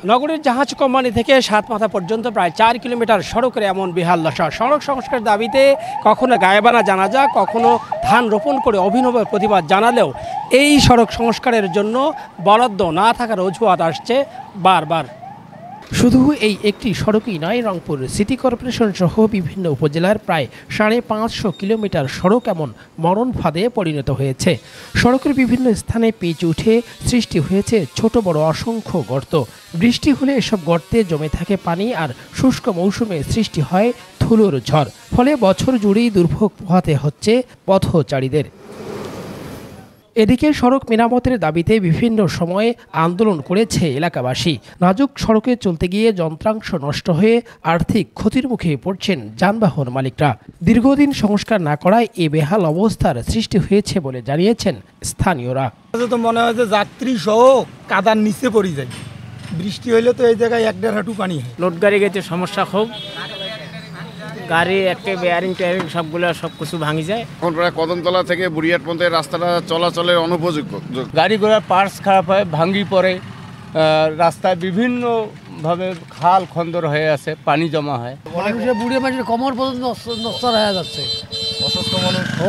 নগরীর জাহাজ কোম্পানি থেকে সাতমাথা পর্যন্ত প্রায় ৪ কিলোমিটার সড়কের এমন বেহাল দশা। সড়ক সংস্কার দাবিতে কখনো গায়েবানা জানাজা, কখনো ধান রোপণ করে অভিনব প্রতিবাদ জানালেও এই সড়ক সংস্কারের জন্য বরাদ্দ না থাকার অজুহাত আসছে বারবার। শুধু এই একটি সড়কই নয়, রংপুর সিটি কর্পোরেশন সহ বিভিন্ন উপজেলার প্রায় ৫৫০ কিলোমিটার সড়ক এমন মরণ ফাঁদে পরিণত হয়েছে। সড়কের বিভিন্ন স্থানে পিচ উঠে সৃষ্টি হয়েছে ছোট বড় অসংখ্য গর্ত। বৃষ্টি হলে এসব গর্তে জমে থাকে পানি, আর শুষ্ক মৌসুমে সৃষ্টি হয় ধুলোর ঝড়। ফলে বছর জুড়েই দুর্ভোগ পোহাতে হচ্ছে পথচারীদের। এদিকে সড়ক মেরামতের দাবিতে বিভিন্ন সময়ে আন্দোলন করেছে এলাকাবাসী। নাজুক সড়কে চলতে গিয়ে যন্ত্রাংশ নষ্ট হয়ে আর্থিক ক্ষতির মুখে পড়ছেন যানবাহন মালিকরা। দীর্ঘদিন সংস্কার না করায় এ বেহাল অবস্থার সৃষ্টি হয়েছে বলে জানিয়েছেন স্থানীয়রা। তো মনে হয় যে যাত্রী সহ কাদার নিচে পড়ে যায়, বৃষ্টি হইলে তো এই জায়গায় ১-১.৫ হাঁটু পানি হয়। লোড গাড়ি গেছে সমস্যা খুব, গাড়ি একটা বেয়ারিং টেয়ারিং সবগুলো সব কিছু ভাঙি যায়। এখন প্রায় কদমতলা থেকে বুড়িয়াট পর্যন্ত রাস্তাটা চলাচলের অনুপযুক্ত। গাড়ি ঘোড়ার পার্টস খারাপ হয়, ভাঙি পড়ে, রাস্তায় বিভিন্নভাবে খাল খন্দর হয়ে আছে, পানি জমা হয়। মানুষের বুড়ি মানুষের কোমর পর্যন্ত নষ্ট হয়ে যাচ্ছে,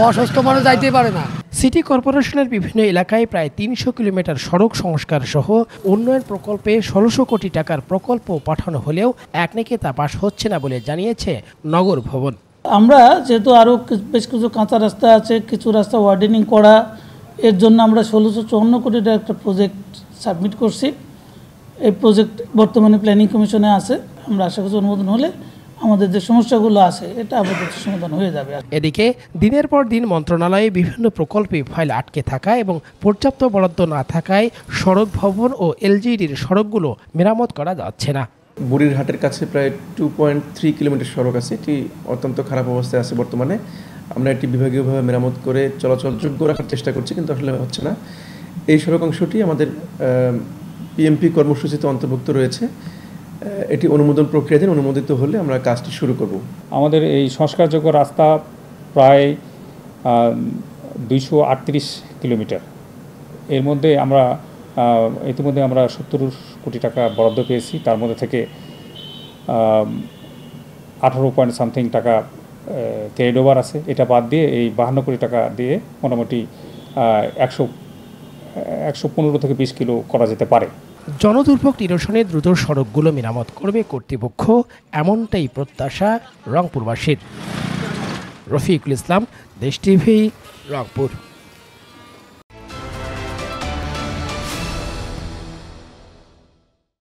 অসুস্থ মানুষ যাইতে পারে না। সিটি কর্পোরেশনের বিভিন্ন এলাকায় প্রায় ৩০০ কিলোমিটার সড়ক সংস্কার সহ উন্নয়ন প্রকল্পে ১৬০০ কোটি টাকার প্রকল্প পাঠানো হলেও একনেকে তা পাস হচ্ছে না বলে জানিয়েছে নগর ভবন। আমরা যেহেতু আরও বেশ কিছু কাঁচা রাস্তা আছে, কিছু রাস্তা ওয়ার্ডেনিং করা, এর জন্য আমরা ১৬৫৪ কোটি টাকার একটা প্রজেক্ট সাবমিট করছি। এই প্রজেক্ট বর্তমানে প্ল্যানিং কমিশনে আছে। আমরা আশা করছি অনুমোদন হলে আমাদের যে সমস্যাগুলো আছে এটা আপাতত সমাধান হয়ে যাবে। এদিকে দিনের পর দিন মন্ত্রণালয়ে বিভিন্ন প্রকল্পে ফাইল আটকে থাকা এবং পর্যাপ্ত বরাদ্দ না থাকায় সড়ক ভবন ও এলজিডির সড়কগুলো মেরামত করা যাচ্ছে না। বুড়িরহাটের কাছে প্রায় 2.3 কিলোমিটার সড়ক আছে, এটি অত্যন্ত খারাপ অবস্থায় আছে বর্তমানে। আমরা এটি বিভাগীয়ভাবে মেরামত করে চলাচলযোগ্য রাখার চেষ্টা করছি, কিন্তু আসলে হচ্ছে না। এই সড়ক অংশটি আমাদের পিএমপি কর্মসূচিতে অন্তর্ভুক্ত রয়েছে। এটি অনুমোদন প্রক্রিয়াধীন, অনুমোদিত হলে আমরা কাজটি শুরু করব। আমাদের এই সংস্কারযোগ্য রাস্তা প্রায় 238 কিলোমিটার। এর মধ্যে আমরা ইতিমধ্যে 70 কোটি টাকা বরাদ্দ পেয়েছি। তার মধ্যে থেকে 18 পয়েন্ট সামথিং টাকা ক্যারিড ওভার আছে। এটা বাদ দিয়ে এই 52 কোটি টাকা দিয়ে মোটামুটি 115 থেকে 20 কিলো করা যেতে পারে। জনদুর্ভোগ নিরসনে দ্রুত সড়কগুলো মেরামত করবে কর্তৃপক্ষ, এমনটাই প্রত্যাশা রংপুরবাসীর। রফিকুল ইসলাম, দেশ টিভি, রংপুর।